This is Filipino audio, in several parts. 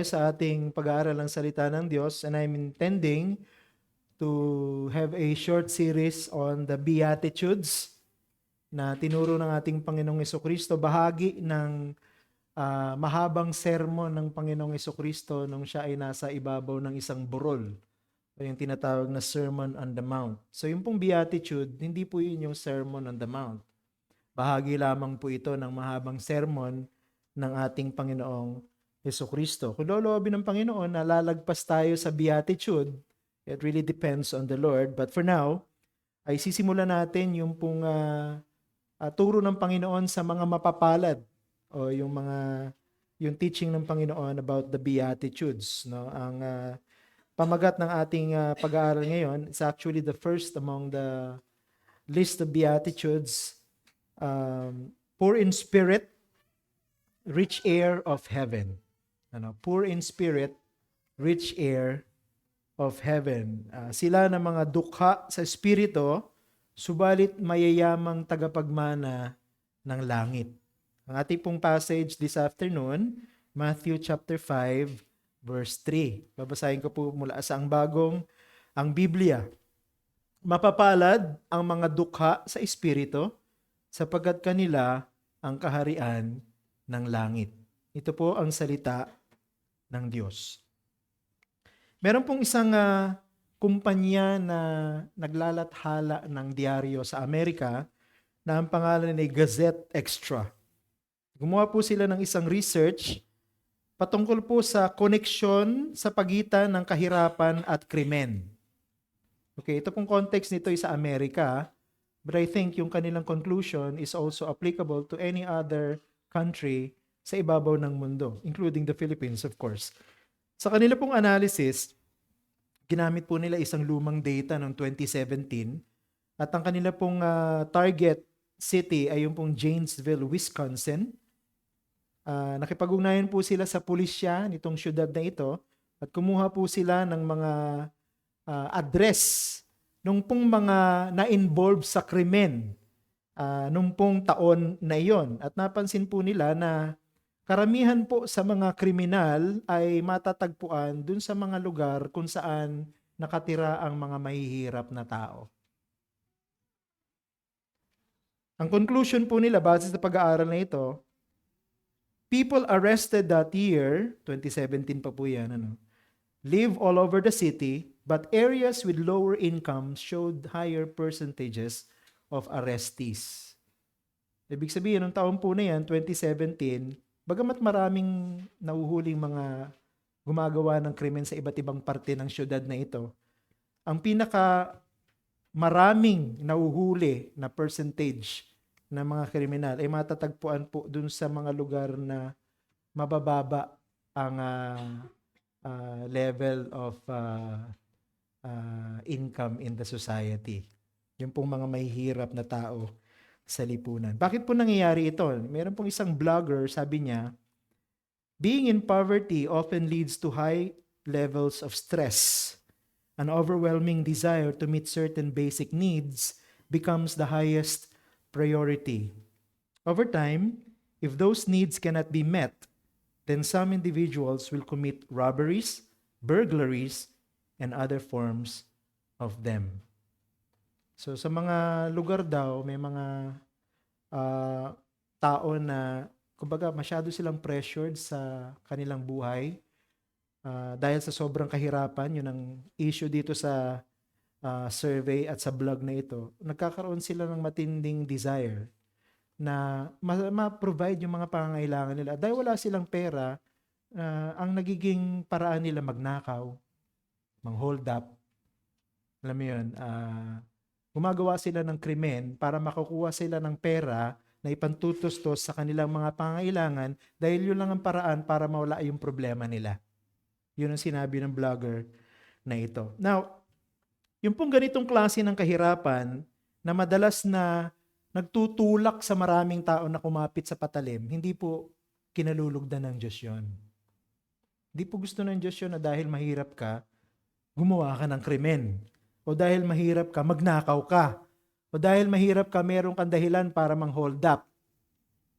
Sa ating pag-aaral ng salita ng Diyos, and I'm intending to have a short series on the Beatitudes na tinuro ng ating Panginoong Kristo, bahagi ng mahabang sermon ng Panginoong Kristo nung siya ay nasa ibabaw ng isang burol o yung tinatawag na Sermon on the Mount. So yung pong Beatitude, hindi po yun yung Sermon on the Mount. Bahagi lamang po ito ng mahabang sermon ng ating Panginoong Kristo. Kung loloobin ng Panginoon na lalagpas tayo sa Beatitude, it really depends on the Lord. But for now, ay sisimulan natin yung pong turo ng Panginoon sa mga mapapalad o yung teaching ng Panginoon about the Beatitudes. No? Ang pamagat ng ating pag-aaral ngayon is actually the first among the list of Beatitudes. Poor in spirit, rich heir of heaven. Poor in spirit, rich heir of heaven. Sila na mga dukha sa espiritu, subalit mayayamang tagapagmana ng langit. Ang ating pong passage this afternoon, Matthew chapter 5, verse 3. Babasahin ko po mula sa ang Biblia. Mapapalad ang mga dukha sa espiritu, sapagkat kanila ang kaharian ng langit. Ito po ang salita ng Diyos. Meron pong isang kumpanya na naglalathala ng diaryo sa Amerika na ang pangalan ay Gazette Extra. Gumawa po sila ng isang research patungkol po sa koneksyon sa pagitan ng kahirapan at krimen. Okay, ito pong context nito ay sa Amerika, but I think yung kanilang conclusion is also applicable to any other country sa ibabaw ng mundo, including the Philippines, of course. Sa kanila pong analysis, ginamit po nila isang lumang data ng 2017 at ang kanila pong target city ay yung pong Janesville, Wisconsin. Nakipag-ugnayan po sila sa pulisya nitong syudad na ito at kumuha po sila ng mga address nung pong mga na-involve sa krimen nung pong taon na iyon. At napansin po nila na karamihan po sa mga kriminal ay matatagpuan dun sa mga lugar kung saan nakatira ang mga mahihirap na tao. Ang conclusion po nila base sa pag-aaral na ito, people arrested that year, 2017 pa po yan, live all over the city, but areas with lower income showed higher percentages of arrestees. Ibig sabihin, nung taon po na yan, 2017, bagamat maraming nahuhuling mga gumagawa ng krimen sa iba't ibang parte ng syudad na ito, ang pinaka maraming nahuhuli na percentage ng mga kriminal ay matatagpuan po dun sa mga lugar na mabababa ang level of income in the society. Yung pong mga mahihirap na tao sa lipunan. Bakit po nangyayari ito? Meron pong isang blogger, sabi niya, being in poverty often leads to high levels of stress. An overwhelming desire to meet certain basic needs becomes the highest priority. Over time, if those needs cannot be met, then some individuals will commit robberies, burglaries, and other forms of them. So sa mga lugar daw, may mga tao na, kumbaga, masyado silang pressured sa kanilang buhay dahil sa sobrang kahirapan. Yun ang issue dito sa survey at sa blog na ito. Nagkakaroon sila ng matinding desire na ma-provide yung mga pangangailangan nila. Dahil wala silang pera, ang nagiging paraan nila magnakaw, mang-hold up, alam mo yun, gumagawa sila ng krimen para makakuha sila ng pera na ipantutustos sa kanilang mga pangailangan dahil yun lang ang paraan para mawala yung problema nila. Yun ang sinabi ng blogger na ito. Now, yung pong ganitong klase ng kahirapan na madalas na nagtutulak sa maraming tao na kumapit sa patalim, hindi po kinalulugdan ng Diyos yun. Hindi po gusto ng Diyos yun na dahil mahirap ka, gumawa ka ng krimen. O dahil mahirap ka, magnakaw ka. O dahil mahirap ka, meron kang dahilan para mang-hold up.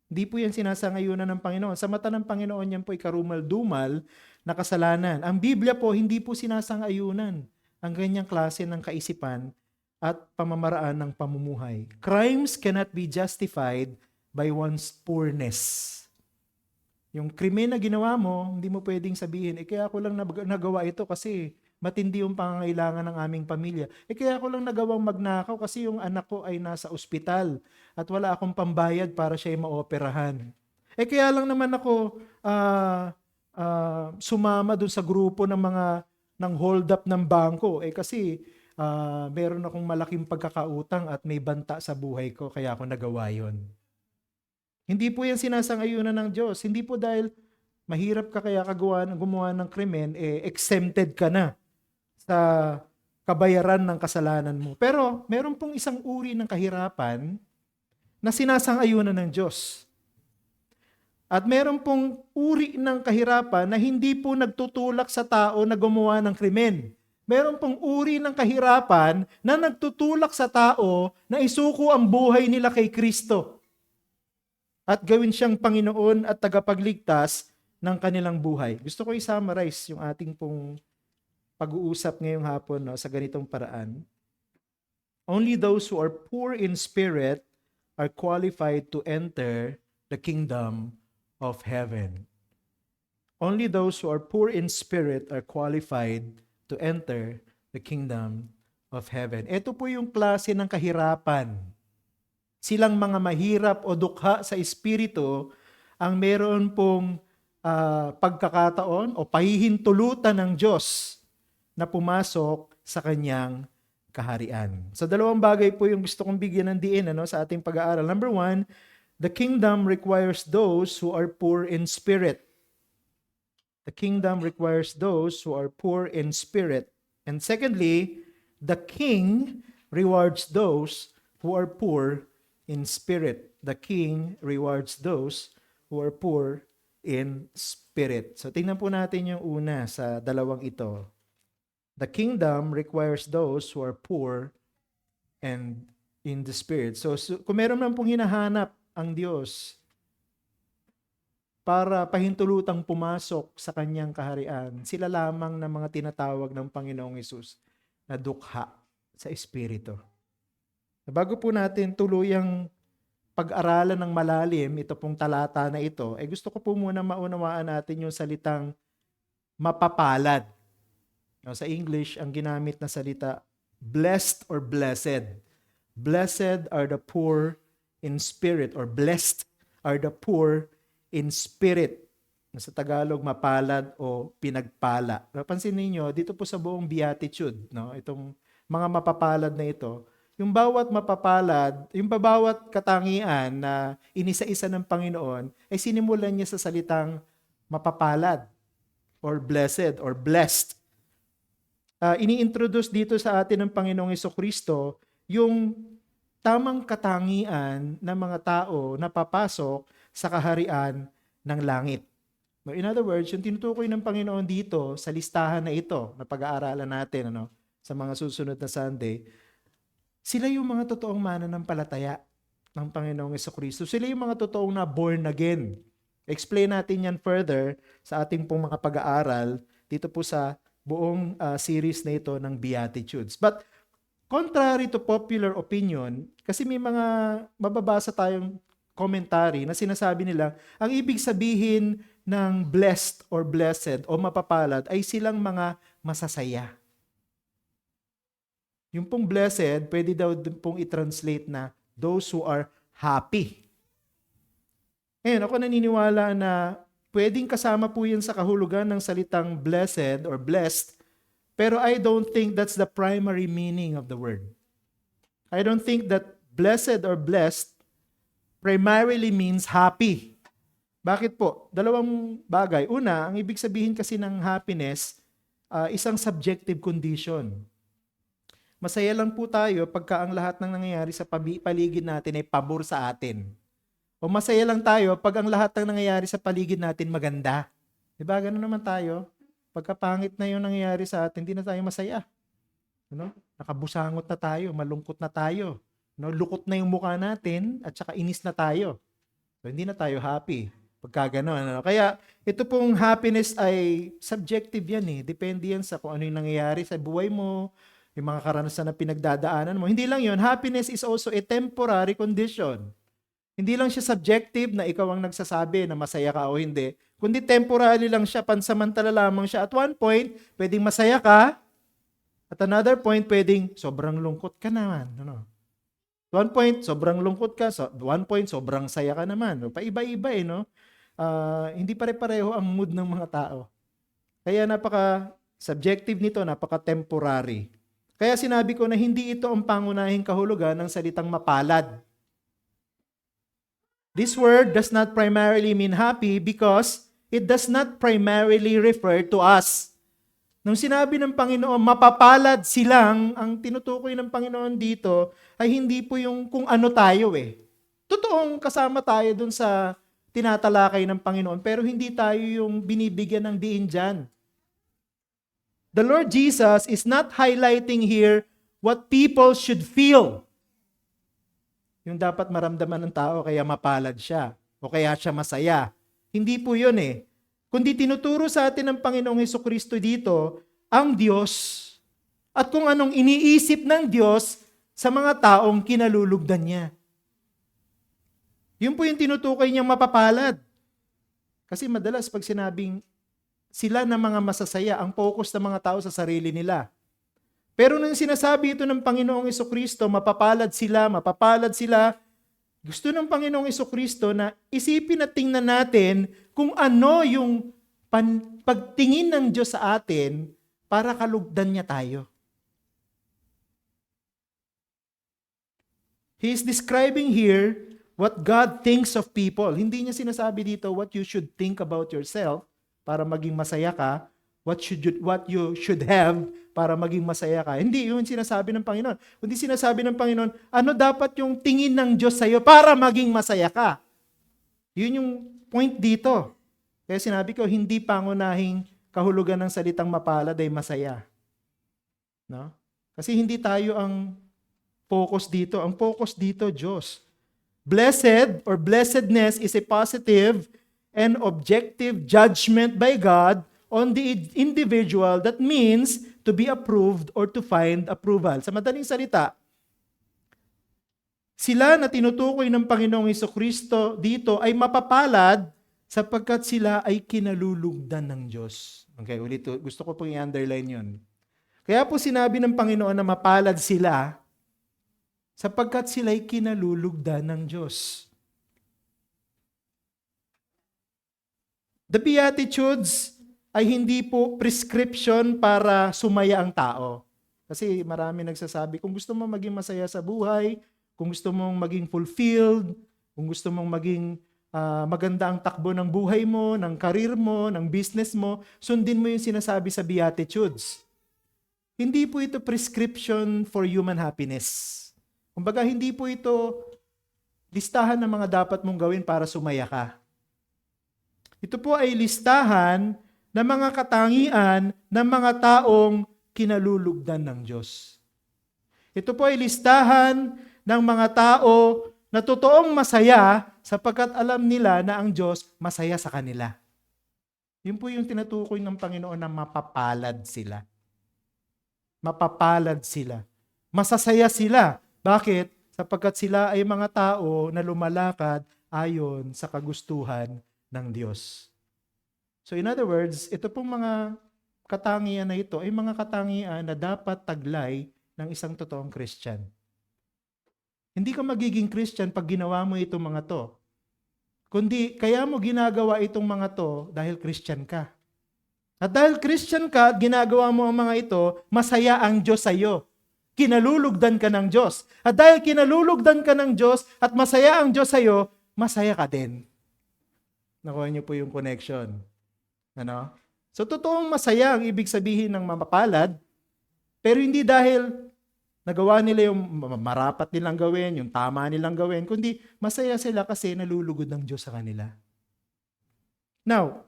Hindi po yan sinasangayunan ng Panginoon. Sa mata ng Panginoon, yan po ay karumal-dumal na kasalanan. Ang Biblia po, hindi po sinasang-ayunan ang ganyang klase ng kaisipan at pamamaraan ng pamumuhay. Crimes cannot be justified by one's poorness. Yung krimen na ginawa mo, hindi mo pwedeng sabihin, kaya ako lang nagawa ito kasi matindi yung pangangailangan ng aming pamilya. Kaya ako lang nagawang magnakaw kasi yung anak ko ay nasa ospital at wala akong pambayad para siya ay maoperahan. Kaya lang naman ako sumama dun sa grupo ng hold up ng bangko. Kasi meron akong malaking pagkakautang at may banta sa buhay ko kaya ako nagawa yon. Hindi po yan sinasang-ayunan ng Diyos. Hindi po dahil mahirap ka kaya gumawa ng krimen, exempted ka na sa kabayaran ng kasalanan mo. Pero meron pong isang uri ng kahirapan na sinasang-ayunan ng Diyos. At meron pong uri ng kahirapan na hindi po nagtutulak sa tao na gumawa ng krimen. Meron pong uri ng kahirapan na nagtutulak sa tao na isuko ang buhay nila kay Kristo at gawin siyang Panginoon at tagapagligtas ng kanilang buhay. Gusto ko i-summarize yung ating pong pag-uusap ngayong hapon sa ganitong paraan. Only those who are poor in spirit are qualified to enter the kingdom of heaven. Only those who are poor in spirit are qualified to enter the kingdom of heaven. Ito po yung klase ng kahirapan. Silang mga mahirap o dukha sa espiritu ang meron pong pagkakataon o pahihintulutan ng Diyos na pumasok sa kanyang kaharian. So dalawang bagay po yung gusto kong bigyan ng diin sa ating pag-aaral. Number 1, the kingdom requires those who are poor in spirit. The kingdom requires those who are poor in spirit. And secondly, the king rewards those who are poor in spirit. The king rewards those who are poor in spirit. So tingnan po natin yung una sa dalawang ito. The kingdom requires those who are poor and in the spirit. So kung meron man pong hinahanap ang Diyos para pahintulutang pumasok sa kanyang kaharian, sila lamang na mga tinatawag ng Panginoong Hesus na dukha sa espiritu. Bago po natin tuluyang pag-aralan ng malalim ito pong talata na ito, gusto ko po muna maunawaan natin yung salitang mapapalad. Sa English, ang ginamit na salita, blessed or blessed. Blessed are the poor in spirit, or blessed are the poor in spirit. Sa Tagalog, mapalad o pinagpala. Napansin niyo dito po sa buong beatitude, itong mga mapapalad na ito, yung bawat mapapalad, yung bawat katangian na inisa-isa ng Panginoon, ay sinimulan niya sa salitang mapapalad or blessed or blessed. Ini-introduce dito sa atin ng Panginoong Jesucristo yung tamang katangian ng mga tao na papasok sa kaharian ng langit. In other words, yung tinutukoy ng Panginoon dito sa listahan na ito na pag-aaralan natin sa mga susunod na Sunday, sila yung mga totoong mananampalataya ng Panginoong Jesucristo. Sila yung mga totoong na born again. Explain natin yan further sa ating pong mga pag-aaral dito po sa buong series na ito ng Beatitudes. But contrary to popular opinion, kasi may mga mababasa tayong commentary na sinasabi nila, ang ibig sabihin ng blessed or blessed o mapapalad ay silang mga masasaya. Yung pong blessed, pwede daw pong i-translate na those who are happy. Ngayon, ako naniniwala na pwedeng kasama po yun sa kahulugan ng salitang blessed or blessed, pero I don't think that's the primary meaning of the word. I don't think that blessed or blessed primarily means happy. Bakit po? Dalawang bagay. Una, ang ibig sabihin kasi ng happiness, isang subjective condition. Masaya lang po tayo pagka ang lahat ng nangyayari sa paligid natin ay pabor sa atin. O masaya lang tayo pag ang lahat ng nangyayari sa paligid natin maganda. Diba? Ganun naman tayo. Pagka pangit na yung nangyayari sa atin, hindi na tayo masaya. Nakabusangot na tayo, malungkot na tayo. Lukot na yung mukha natin at saka inis na tayo. So, hindi na tayo happy. Pagka gano'n, ano. Kaya ito pong happiness ay subjective yan eh. Depende yan sa kung ano yung nangyayari sa buhay mo, yung mga karanasan na pinagdadaanan mo. Hindi lang yun, happiness is also a temporary condition. Hindi lang siya subjective na ikaw ang nagsasabi na masaya ka o hindi, kundi temporary lang siya, pansamantala lamang siya. At one point, pwedeng masaya ka, at another point, pwedeng sobrang lungkot ka naman. Ano? One point, sobrang lungkot ka. So, one point, sobrang saya ka naman. Paiba-iba eh, no? Hindi pare-pareho ang mood ng mga tao. Kaya napaka-subjective nito, napaka-temporary. Kaya sinabi ko na hindi ito ang pangunahing kahulugan ng salitang mapalad. This word does not primarily mean happy because it does not primarily refer to us. Nung sinabi ng Panginoon, mapapalad silang, ang tinutukoy ng Panginoon dito ay hindi po yung kung ano tayo eh. Totoong kasama tayo dun sa tinatalakay ng Panginoon, pero hindi tayo yung binibigyan ng diin dyan. The Lord Jesus is not highlighting here what people should feel. Yung dapat maramdaman ng tao kaya mapalad siya o kaya siya masaya. Hindi po yun eh. Kundi tinuturo sa atin ng Panginoong Hesukristo dito ang Diyos at kung anong iniisip ng Diyos sa mga taong kinalulugdan niya. Yun po yung tinutukoy niyang mapapalad. Kasi madalas pag sinabing sila na mga masasaya, ang focus ng mga tao sa sarili nila. Pero nung sinasabi ito ng Panginoong Hesukristo, mapapalad sila, gusto ng Panginoong Hesukristo na isipin at tingnan natin kung ano yung pagtingin ng Diyos sa atin para kalugdan niya tayo. He is describing here what God thinks of people. Hindi niya sinasabi dito what you should think about yourself para maging masaya ka, what you should have para maging masaya ka. Hindi yun sinasabi ng Panginoon. Kundi sinasabi ng Panginoon, ano dapat yung tingin ng Diyos sa iyo para maging masaya ka. Yun yung point dito. Kaya sinabi ko, hindi pangunahing kahulugan ng salitang mapalad ay masaya. No? Kasi hindi tayo ang focus dito. Ang focus dito, Diyos. Blessed or blessedness is a positive and objective judgment by God on the individual that means to be approved or to find approval. Sa madaling salita, sila na tinutukoy ng Panginoong Hesukristo dito ay mapapalad sapagkat sila ay kinalulugdan ng Diyos. Okay, ulit, gusto ko pong i-underline yun. Kaya po sinabi ng Panginoon na mapalad sila sapagkat sila ay kinalulugdan ng Diyos. The Beatitudes ay hindi po prescription para sumaya ang tao. Kasi marami nagsasabi, kung gusto mo maging masaya sa buhay, kung gusto mong maging fulfilled, kung gusto mong maging maganda ang takbo ng buhay mo, ng karir mo, ng business mo, sundin mo yung sinasabi sa Beatitudes. Hindi po ito prescription for human happiness. Kumbaga, hindi po ito listahan ng mga dapat mong gawin para sumaya ka. Ito po ay listahan ng mga katangian ng mga taong kinalulugdan ng Diyos. Ito po ay listahan ng mga tao na totoong masaya sapagkat alam nila na ang Diyos masaya sa kanila. Yun po yung tinutukoy ng Panginoon na mapapalad sila. Mapapalad sila. Masasaya sila. Bakit? Sapagkat sila ay mga tao na lumalakad ayon sa kagustuhan ng Diyos. So in other words, ito pong mga katangian na ito ay mga katangian na dapat taglay ng isang totoong Christian. Hindi ka magiging Christian pag ginawa mo itong mga to. Kundi kaya mo ginagawa itong mga to dahil Christian ka. At dahil Christian ka at ginagawa mo ang mga ito, masaya ang Diyos sa iyo. Kinalulugdan ka ng Diyos. At dahil kinalulugdan ka ng Diyos at masaya ang Diyos sa iyo, masaya ka din. Nakuha niyo po yung connection. Ano? So, totoong masaya ang ibig sabihin ng mapapalad, pero hindi dahil nagawa nila yung marapat nilang gawin, yung tama nilang gawin, kundi masaya sila kasi nalulugod ng Diyos sa kanila. Now,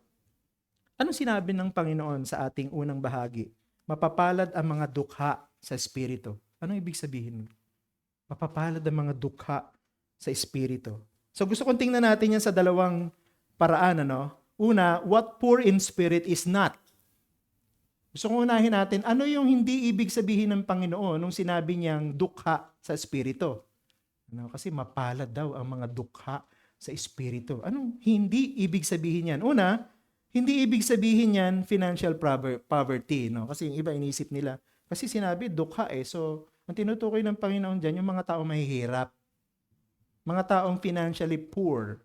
anong sinabi ng Panginoon sa ating unang bahagi? Mapapalad ang mga dukha sa Espiritu. Anong ibig sabihin? Mapapalad ang mga dukha sa Espiritu. So gusto kong tingnan natin yan sa dalawang paraan, ano? Una, what poor in spirit is not. Gusto kong unahin natin, ano yung hindi ibig sabihin ng Panginoon nung sinabi niyang dukha sa espiritu? Ano, kasi mapalad daw ang mga dukha sa espiritu. Anong hindi ibig sabihin yan? Una, hindi ibig sabihin yan financial poverty. No? Kasi yung iba inisip nila, kasi sinabi dukha eh. So, ang tinutukoy ng Panginoon dyan, yung mga taong mahihirap. Mga taong financially poor.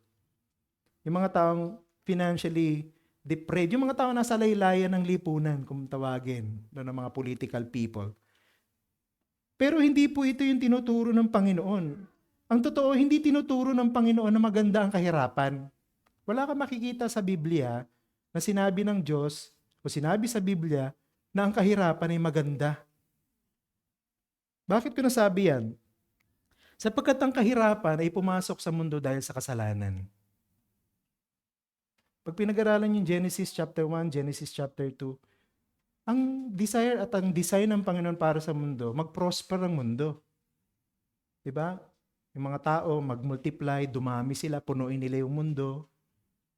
Yung mga taong financially depraved. Yung mga taong nasa laylayan ng lipunan, kung tawagin, ng mga political people. Pero hindi po ito yung tinuturo ng Panginoon. Ang totoo, hindi tinuturo ng Panginoon na maganda ang kahirapan. Wala kang makikita sa Biblia na sinabi ng Diyos o sinabi sa Biblia na ang kahirapan ay maganda. Bakit ko nasabi yan? Sapagkat ang kahirapan ay pumasok sa mundo dahil sa kasalanan. Pag pinag-aralan yung Genesis chapter 1, Genesis chapter 2, ang desire at ang design ng Panginoon para sa mundo, mag-prosper ang mundo. Diba? Yung mga tao, mag-multiply, dumami sila, punuin nila yung mundo.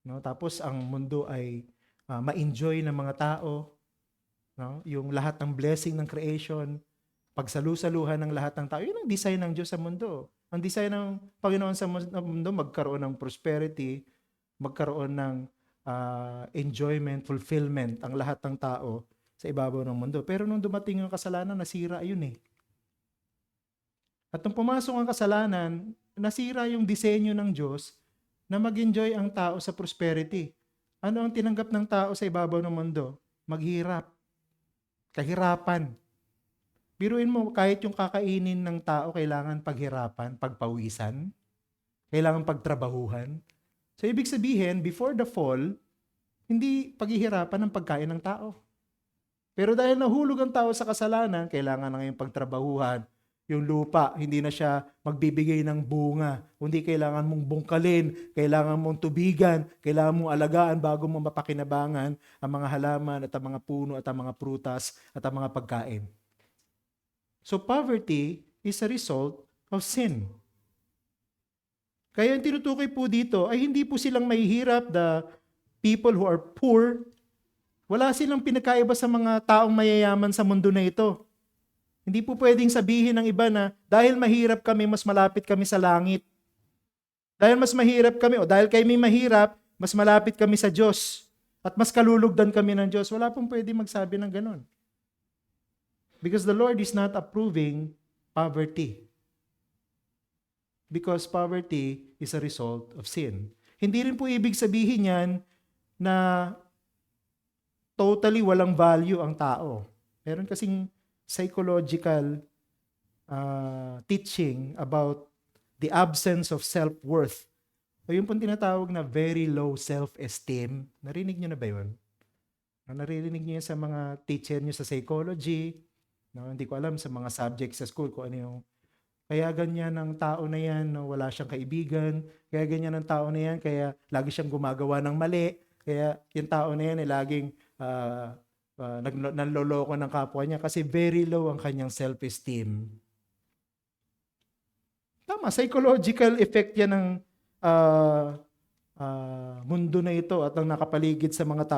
No? Tapos ang mundo ay ma-enjoy ng mga tao. No? Yung lahat ng blessing ng creation, pagsalusaluhan ng lahat ng tao. Yun ang design ng Diyos sa mundo. Ang design ng Panginoon sa mundo, magkaroon ng prosperity, magkaroon ng enjoyment, fulfillment ang lahat ng tao sa ibabaw ng mundo. Pero nung dumating yung kasalanan, nasira yun eh. At nung pumasok ang kasalanan, nasira yung disenyo ng Diyos na mag-enjoy ang tao sa prosperity. Ano ang tinanggap ng tao sa ibabaw ng mundo? Maghirap. Kahirapan. Biruin mo, kahit yung kakainin ng tao, kailangan paghirapan, pagpawisan, kailangan pagtrabahuhan. So, ibig sabihin, before the fall, hindi paghihirapan ang pagkain ng tao. Pero dahil nahulog ang tao sa kasalanan, kailangan na ngayong pagtrabahuhan. Yung lupa, hindi na siya magbibigay ng bunga. Kundi kailangan mong bungkalin, kailangan mong tubigan, kailangan mong alagaan bago mo mapakinabangan ang mga halaman at ang mga puno at ang mga prutas at ang mga pagkain. So poverty is a result of sin. Kaya yung tinutukoy po dito ay hindi po silang mahihirap, the people who are poor. Wala silang pinakaiba sa mga taong mayayaman sa mundo na ito. Hindi po pwedeng sabihin ng iba na dahil mahirap kami, mas malapit kami sa langit. Dahil mas mahirap kami, o dahil kami mahirap, mas malapit kami sa Diyos. At mas kalulugdan kami ng Diyos. Wala pong pwedeng magsabi ng ganun. Because the Lord is not approving poverty. Because poverty is a result of sin. Hindi rin po ibig sabihin yan na totally walang value ang tao. Meron kasing psychological teaching about the absence of self-worth. O yung pong tinatawag na very low self-esteem. Narinig nyo na ba yun? Naririnig nyo yan sa mga teacher nyo sa psychology. No? Hindi ko alam sa mga subjects sa school kung ano yung kaya ganyan ang tao na yan, no? Wala siyang kaibigan. Kaya ganyan ang tao na yan, kaya lagi siyang gumagawa ng mali. Kaya yung tao na yan ay laging nanloloko ng kapwa niya kasi very low ang kanyang self-esteem. Tama, psychological effect yan ng mundo na ito at ang nakapaligid sa mga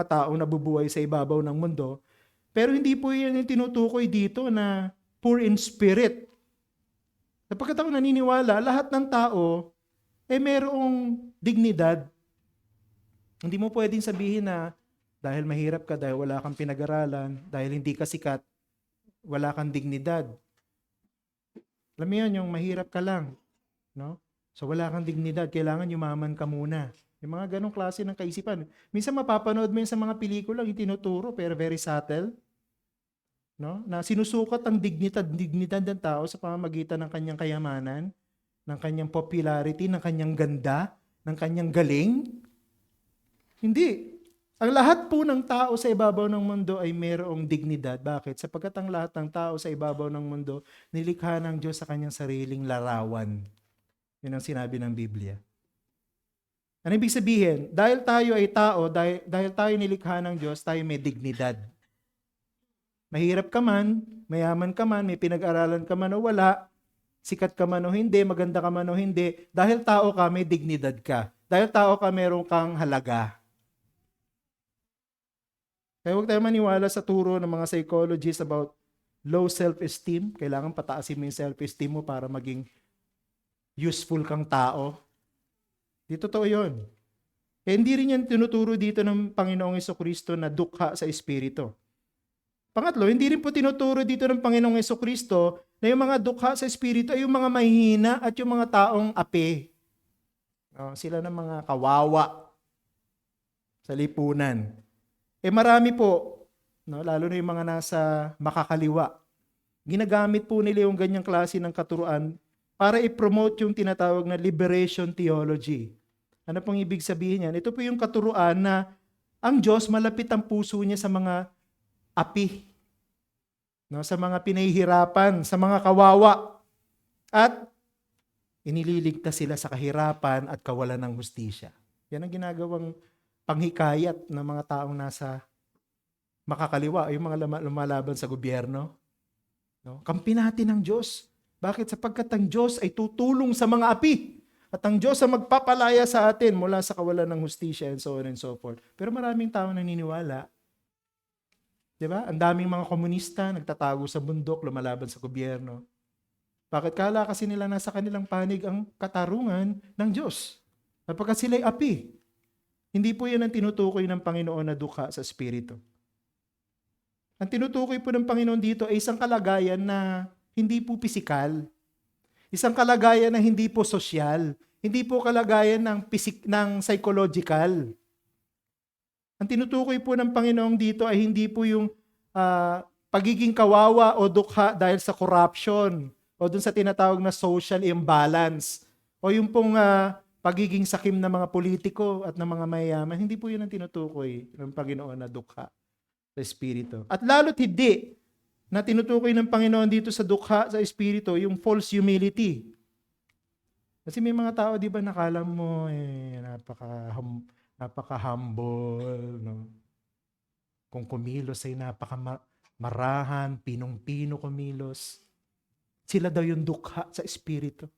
taong nabubuhay sa ibabaw ng mundo. Pero hindi po yan yung tinutukoy dito na poor in spirit. Sapagkat ako naniniwala, lahat ng tao mayroong dignidad. Hindi mo pwedeng sabihin na dahil mahirap ka, dahil wala kang pinag-aralan, dahil hindi ka sikat, wala kang dignidad. Alam mo yun, yung mahirap ka lang. No? So wala kang dignidad, kailangan yumaman ka muna. Yung mga ganong klase ng kaisipan. Minsan mapapanood mo yun sa mga pelikula, yung tinuturo, pero very subtle. No? Na sinusukat ang dignidad ng tao sa pamamagitan ng kanyang kayamanan, ng kanyang popularity, ng kanyang ganda, ng kanyang galing. Hindi. Ang lahat po ng tao sa ibabaw ng mundo ay mayroong dignidad. Bakit? Sapagkat ang lahat ng tao sa ibabaw ng mundo, nilikha ng Diyos sa kanyang sariling larawan. Yun ang sinabi ng Biblia. Ano ibig sabihin? Dahil tayo ay tao, dahil tayo nilikha ng Diyos, tayo may dignidad. Mahirap ka man, mayaman ka man, may pinag-aralan ka man o wala, sikat ka man o hindi, maganda ka man o hindi, dahil tao ka, may dignidad ka. Dahil tao ka, meron kang halaga. Kaya huwag tayo maniwala sa turo ng mga psychologists about low self-esteem. Kailangan pataasin mo yung self-esteem mo para maging useful kang tao. Di totoo yun. Kaya hindi rin yan tinuturo dito ng Panginoong Jesucristo na dukha sa Espiritu. Pangatlo, hindi rin po tinuturo dito ng Panginoong Jesucristo na yung mga dukha sa Espiritu ay yung mga mahihina at yung mga taong api. Sila ng mga kawawa sa lipunan. Marami po, lalo na yung mga nasa makakaliwa, ginagamit po nila yung ganyang klase ng katuruan para i-promote yung tinatawag na liberation theology. Ano pong ibig sabihin yan? Ito po yung katuruan na ang Diyos malapit ang puso niya sa mga api, sa mga pinahihirapan, sa mga kawawa, at inililigtas sila sa kahirapan at kawalan ng hustisya. Yan ang ginagawang panghikayat ng mga taong nasa makakaliwa, yung mga lumalaban sa gobyerno. Kampi natin ang Diyos. Bakit? Sapagkat ang Diyos ay tutulong sa mga api. At ang Diyos ang magpapalaya sa atin mula sa kawalan ng hustisya and so on and so forth. Pero maraming tao naniniwala. Diba? Ang daming mga komunista nagtatago sa bundok, lumalaban sa gobyerno. Bakit? Kala kasi nila nasa kanilang panig ang katarungan ng Diyos. Sapagkat sila'y api. Hindi po yan ang tinutukoy ng Panginoon na dukha sa Espiritu. Ang tinutukoy po ng Panginoon dito ay isang kalagayan na hindi po pisikal. Isang kalagayan na hindi po sosyal. Hindi po kalagayan ng psychological. Ang tinutukoy po ng Panginoon dito ay hindi po yung pagiging kawawa o dukha dahil sa corruption o dun sa tinatawag na social imbalance o yung pong pagiging sakim ng mga politiko at ng mga mayayaman. Hindi po yun ang tinutukoy ng Panginoon na dukha sa Espiritu. At lalo't hindi na tinutukoy ng Panginoon dito sa dukha sa Espiritu, yung false humility. Kasi may mga tao, di ba, nakala mo, napaka-humble, no? Kung kumilos ay napaka-marahan, pinong-pino kumilos. Sila daw yung dukha sa Espiritu.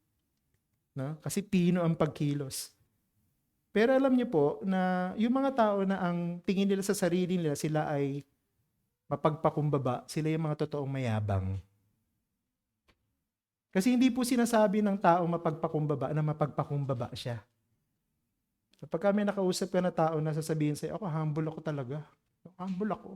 No? Kasi pino ang pagkilos. Pero alam niyo po na yung mga tao na ang tingin nila sa sarili nila, sila ay mapagpakumbaba, sila yung mga totoong mayabang. Kasi hindi po sinasabi ng taong mapagpakumbaba na mapagpakumbaba siya. Kapag kami nakausap ka na tao na sasabihin sa'yo, ako humble ako talaga. Humble ako.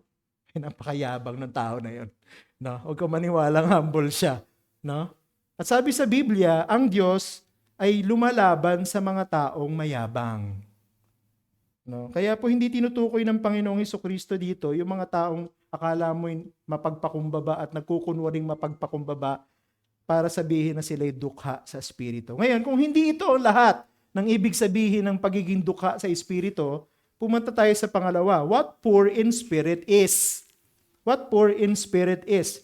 Ay, napakayabang ng tao na yun. No? Huwag ka maniwalang humble siya. No? At sabi sa Biblia, ang Diyos ay lumalaban sa mga taong mayabang. No? Kaya po hindi tinutukoy ng Panginoong Jesucristo dito yung mga taong akala mo mapagpakumbaba at nagkukunwaring mapagpakumbaba para sabihin na sila'y dukha sa Espiritu. Ngayon, kung hindi ito ang lahat ng ibig sabihin ng pagiging dukha sa Espiritu, pumunta tayo sa pangalawa. What poor in spirit is? What poor in spirit is?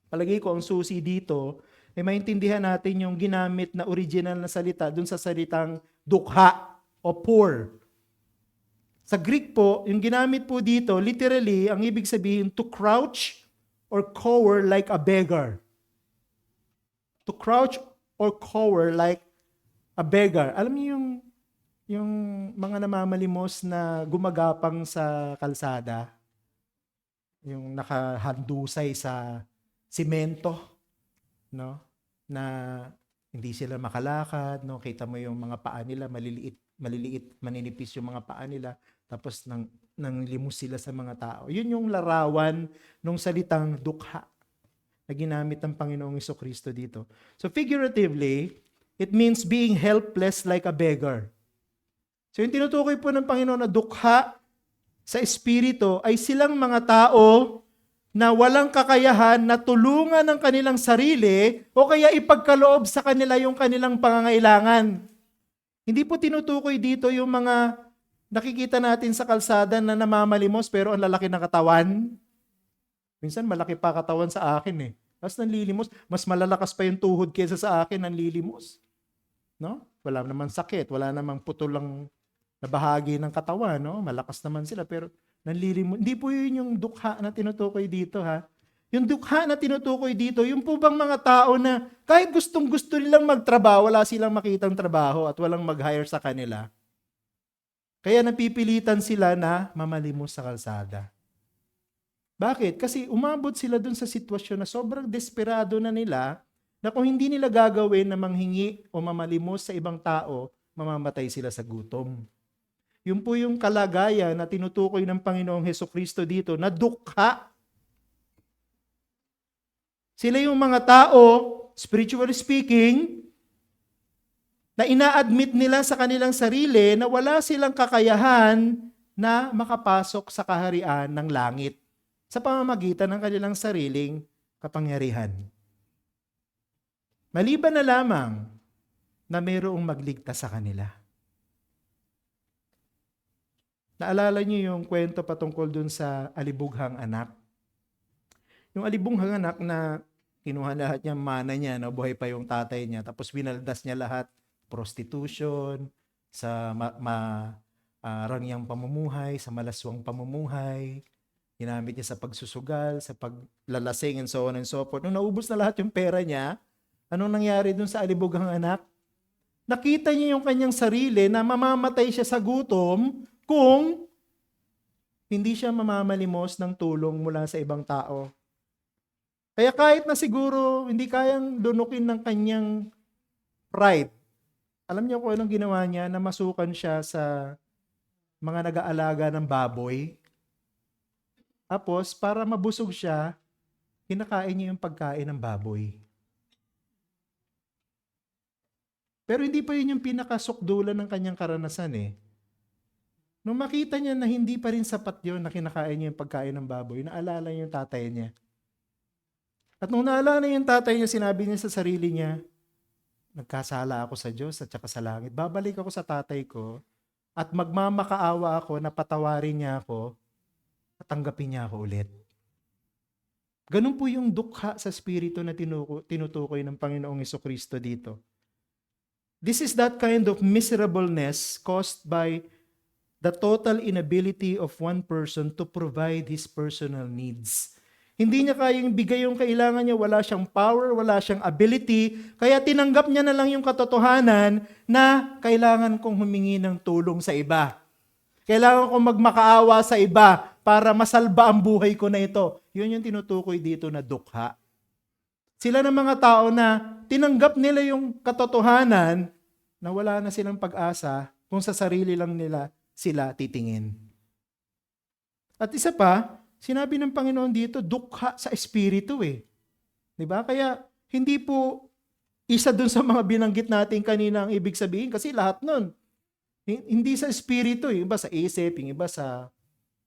Palagay ko ang susi dito ay maintindihan natin yung ginamit na original na salita dun sa salitang dukha o poor. Sa Greek po, yung ginamit po dito, literally, ang ibig sabihin, to crouch or cower like a beggar. To crouch or cower like a beggar. Alam niyo yung mga namamalimos na gumagapang sa kalsada, yung nakahandusay sa simento, no? Na hindi sila makalakad, no? Kita mo yung mga paa nila, maliliit, maninipis yung mga paa nila, tapos nang limos sila sa mga tao. Yun yung larawan ng salitang dukha na ginamit ng Panginoong Jesucristo dito. So figuratively, it means being helpless like a beggar. So yung tinutukoy po ng Panginoon na dukha sa Espiritu ay silang mga tao na walang kakayahan na tulungan ang kanilang sarili o kaya ipagkaloob sa kanila yung kanilang pangangailangan. Hindi po tinutukoy dito yung mga nakikita natin sa kalsada na namamalimos pero ang lalaki ng katawan. Minsan malaki pa katawan sa akin eh. Tapos nanlilimos, mas malalakas pa yung tuhod kaysa sa akin, nanlilimos. No? Wala namang sakit, wala namang putulang na bahagi ng katawan, no? Malakas naman sila pero nanlilimos. Hindi po yun yung dukha na tinutukoy dito, ha? Yung dukha na tinutukoy dito, yung po bang mga tao na kahit gustong-gusto nilang magtrabaho, wala silang makitang trabaho at walang mag-hire sa kanila. Kaya napipilitan sila na mamalimos sa kalsada. Bakit? Kasi umabot sila dun sa sitwasyon na sobrang desperado na nila na kung hindi nila gagawin na manghingi o mamalimos sa ibang tao, mamamatay sila sa gutom. Yun po yung kalagayan na tinutukoy ng Panginoong Hesukristo dito na dukha. Sila yung mga tao, spiritually speaking, na ina-admit nila sa kanilang sarili na wala silang kakayahan na makapasok sa kaharian ng langit sa pamamagitan ng kanilang sariling kapangyarihan. Maliban na lamang na mayroong magligtas sa kanila. Naalala niyo yung kwento patungkol dun sa alibughang anak? Yung alibughang anak na kinuha lahat niya mana niya, na buhay pa yung tatay niya, tapos winaldas niya lahat, prostitution, sa rangyang pamumuhay, sa malaswang pamumuhay, ginamit niya sa pagsusugal, sa paglalasing, and so on and so forth. Nung naubos na lahat yung pera niya, anong nangyari dun sa alibughang anak? Nakita niya yung kanyang sarili na mamamatay siya sa gutom kung hindi siya mamamalimos ng tulong mula sa ibang tao. Kaya kahit na siguro hindi kayang lunukin ng kanyang pride, alam niyo kung anong ginawa niya? Namasukan siya sa mga nag-aalaga ng baboy. Tapos, para mabusog siya, kinakain niya yung pagkain ng baboy. Pero hindi pa yun yung pinakasukdulan ng kanyang karanasan eh. Nung makita niya na hindi pa rin sapat yun na kinakain niya yung pagkain ng baboy, naalala niya yung tatay niya. At nung naalala niya yung tatay niya, sinabi niya sa sarili niya, nagkasala ako sa Diyos at saka sa langit. Babalik ako sa tatay ko at magmamakaawa ako na patawarin niya ako at tanggapin niya ako ulit. Ganun po yung dukha sa spirito na tinutukoy ng Panginoong Hesukristo dito. This is that kind of miserableness caused by the total inability of one person to provide his personal needs. Hindi niya kayang bigay yung kailangan niya, wala siyang power, wala siyang ability, kaya tinanggap niya na lang yung katotohanan na kailangan kong humingi ng tulong sa iba. Kailangan kong magmakaawa sa iba para masalba ang buhay ko na ito. Yun yung tinutukoy dito na dukha. Sila ng mga tao na tinanggap nila yung katotohanan na wala na silang pag-asa kung sa sarili lang nila sila titingin. At isa pa, sinabi ng Panginoon dito, dukha sa espiritu eh. 'Di ba? Kaya hindi po isa dun sa mga binanggit natin kanina ang ibig sabihin kasi lahat nun. Hindi sa espiritu eh. Iba sa isip, yung iba sa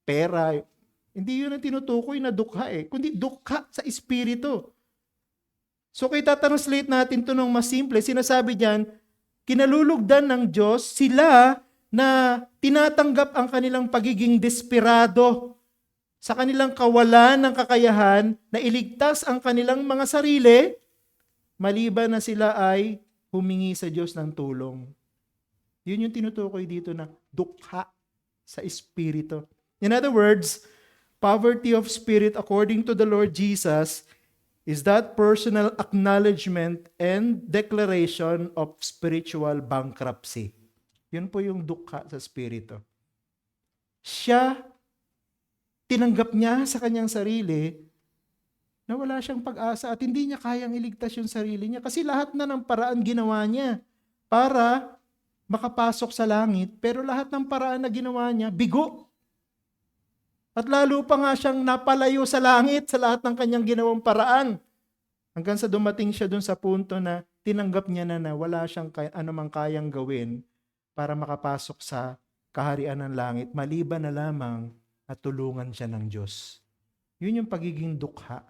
pera. Hindi yun ang tinutukoy na dukha eh. Kundi dukha sa espiritu. So kaya translate natin to ng mas simple, sinasabi diyan, kinalulugdan ng Diyos sila na tinatanggap ang kanilang pagiging desperado sa kanilang kawalan ng kakayahan na iligtas ang kanilang mga sarili, maliban na sila ay humingi sa Diyos ng tulong. Yun yung tinutukoy dito na dukha sa espiritu. In other words, poverty of spirit according to the Lord Jesus is that personal acknowledgement and declaration of spiritual bankruptcy. Yun po yung dukha sa spirito. Siya, tinanggap niya sa kanyang sarili na wala siyang pag-asa at hindi niya kayang iligtas yung sarili niya kasi lahat na ng paraan ginawa niya para makapasok sa langit, pero lahat ng paraan na ginawa niya, bigo. At lalo pa nga siyang napalayo sa langit sa lahat ng kanyang ginawang paraan. Hanggang sa dumating siya dun sa punto na tinanggap niya na wala siyang anumang kayang gawin para makapasok sa kaharian ng langit, maliban na lamang at tulungan siya ng Diyos. Yun yung pagiging dukha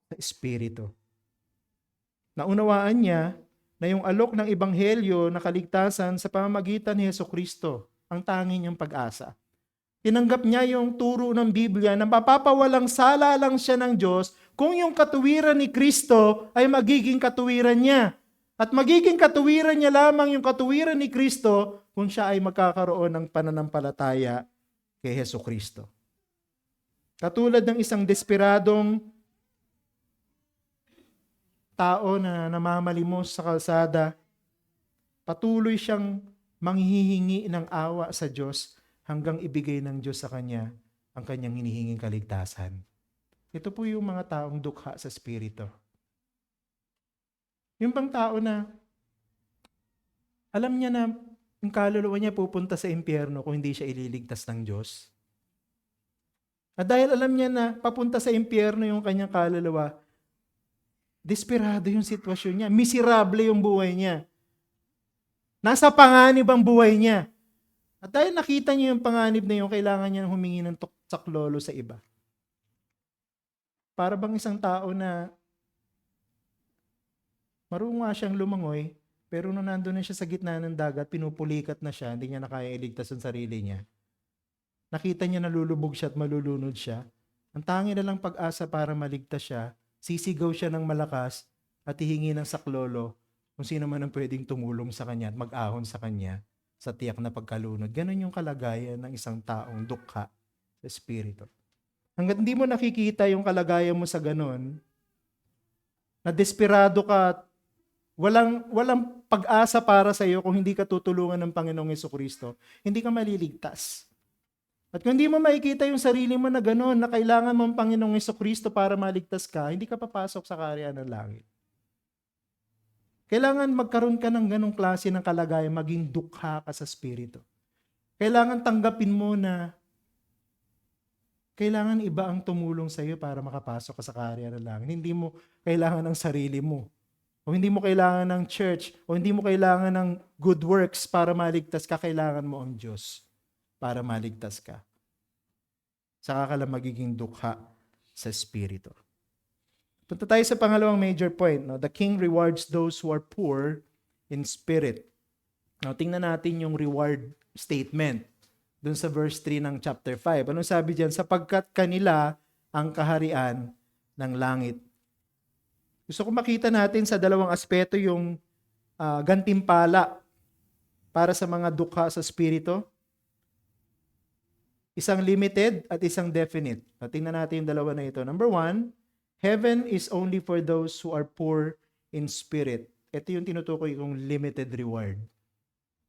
sa espiritu. Naunawaan niya na yung alok ng ebanghelyo na kaligtasan sa pamamagitan ni Hesukristo ang tanging niyang pag-asa. Tinanggap niya yung turo ng Biblia na mapapawalang sala lang siya ng Diyos kung yung katuwiran ni Kristo ay magiging katuwiran niya. At magiging katuwiran niya lamang yung katuwiran ni Kristo kung siya ay magkakaroon ng pananampalataya kay Hesukristo. Katulad ng isang desperadong tao na namamalimos sa kalsada, patuloy siyang manghihingi ng awa sa Diyos hanggang ibigay ng Diyos sa kanya ang kanyang hinihinging kaligtasan. Ito po yung mga taong dukha sa Espiritu. Yung bang tao na alam niya na yung kaluluwa niya pupunta sa impyerno kung hindi siya ililigtas ng Diyos. At dahil alam niya na papunta sa impyerno yung kanyang kaluluwa, desperado yung sitwasyon niya, miserable yung buhay niya. Nasa panganib ang buhay niya. At dahil nakita niya yung panganib na yun, kailangan niya humingi ng saklolo sa iba. Para bang isang tao na marunong nga siyang lumangoy, pero nung nandun na siya sa gitna ng dagat, pinupulikat na siya, hindi niya na kaya iligtas ang sarili niya. Nakita niya nalulubog siya at malulunod siya. Ang tangi na lang pag-asa para maligtas siya, sisigaw siya ng malakas at hihingi ng saklolo kung sino man ang pwedeng tumulong sa kanya at mag-ahon sa kanya sa tiyak na pagkalunod. Ganon yung kalagayan ng isang taong dukha sa Espiritu. Hanggat hindi mo nakikita yung kalagayan mo sa ganon, na desperado ka, walang pag-asa para sa iyo kung hindi ka tutulungan ng Panginoong Jesucristo, hindi ka maliligtas. At kung hindi mo makikita yung sarili mo na gano'n, na kailangan mo ang Panginoong Jesucristo para maligtas ka, hindi ka papasok sa kaharian ng langit. Kailangan magkaroon ka ng ganong klase ng kalagayan, maging dukha ka sa Espiritu. Kailangan tanggapin mo na kailangan iba ang tumulong sa iyo para makapasok ka sa kaharian ng langit. Hindi mo kailangan ng sarili mo. O hindi mo kailangan ng church. O hindi mo kailangan ng good works para maligtas ka. Kailangan mo ang Diyos para maligtas ka. Saka ka lang magiging dukha sa Espiritu. Punta tayo sa pangalawang major point. No? The king rewards those who are poor in spirit. Now, tingnan natin yung reward statement dun sa verse 3 ng chapter 5. Anong sabi diyan? Sapagkat kanila ang kaharian ng langit. Gusto ko makita natin sa dalawang aspeto yung gantimpala para sa mga dukha sa Espiritu. Isang limited at isang definite. Tingnan natin yung dalawa na ito. Number 1, heaven is only for those who are poor in spirit. Ito yung tinutukoy kong limited reward.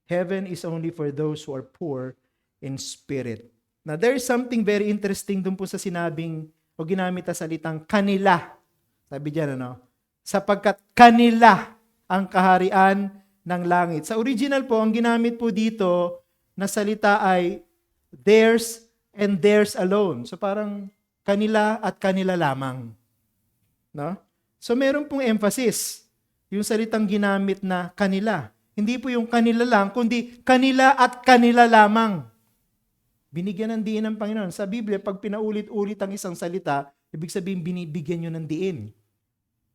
Heaven is only for those who are poor in spirit. Now, there is something very interesting dun po sa sinabing o ginamit na salitang kanila. Sabi diyan, ano? Sapagkat kanila ang kaharian ng langit. Sa original po, ang ginamit po dito na salita ay theirs and theirs alone. So parang kanila at kanila lamang. No? So meron pong emphasis yung salitang ginamit na kanila. Hindi po yung kanila lang, kundi kanila at kanila lamang. Binigyan ng diin ng Panginoon. Sa Biblia, pag pinaulit-ulit ang isang salita, ibig sabihin binibigyan nyo ng diin.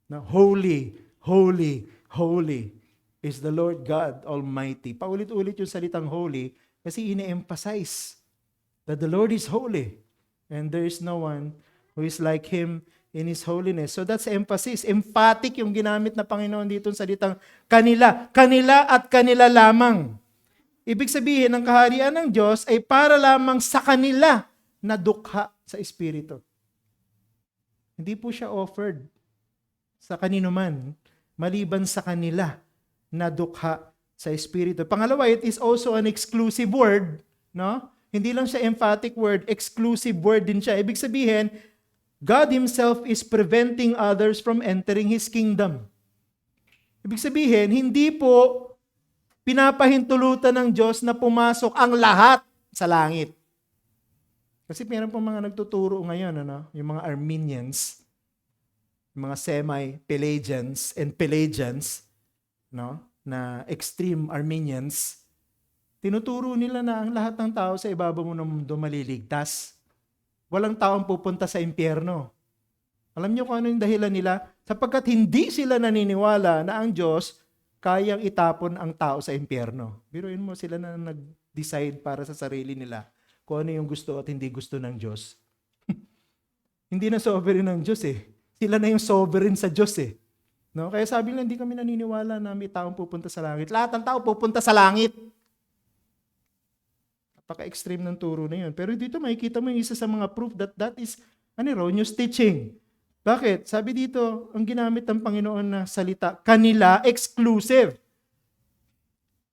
Na holy, holy, holy is the Lord God Almighty. Paulit-ulit yung salitang holy kasi ine-emphasize that the Lord is holy and there is no one who is like Him in His holiness. So that's emphasis. Emphatic yung ginamit na Panginoon dito sa salitang kanila. Kanila at kanila lamang. Ibig sabihin, ang kaharian ng Diyos ay para lamang sa kanila na dukha sa Espiritu. Hindi po siya offered sa kanino man, maliban sa kanila na dukha sa Espiritu. Pangalawa, it is also an exclusive word, no? Hindi lang siya emphatic word, exclusive word din siya. Ibig sabihin, God Himself is preventing others from entering His kingdom. Ibig sabihin, hindi po pinapahintulutan ng Diyos na pumasok ang lahat sa langit. Kasi meron pong mga nagtuturo ngayon, ano? Yung mga Arminians, yung mga semi-Pelagians and Pelagians, no? Na extreme Arminians, tinuturo nila na ang lahat ng tao sa ibabaw mo ng mundo maliligtas. Walang taong pupunta sa impyerno. Alam niyo kung ano yung dahilan nila? Sapagkat hindi sila naniniwala na ang Diyos kayang itapon ang tao sa impyerno. Biruin mo, sila na nag-decide para sa sarili nila kung ano yung gusto at hindi gusto ng Diyos. Hindi na sovereign ng Diyos eh. Sila na yung sovereign sa Diyos eh. No? Kaya sabi nila, hindi kami naniniwala na may taong pupunta sa langit. Lahat ng tao pupunta sa langit. Napaka-extreme ng turo na yun. Pero dito makikita mo yung isa sa mga proof that is erroneous teaching. Bakit? Sabi dito, ang ginamit ng Panginoon na salita, kanila, exclusive.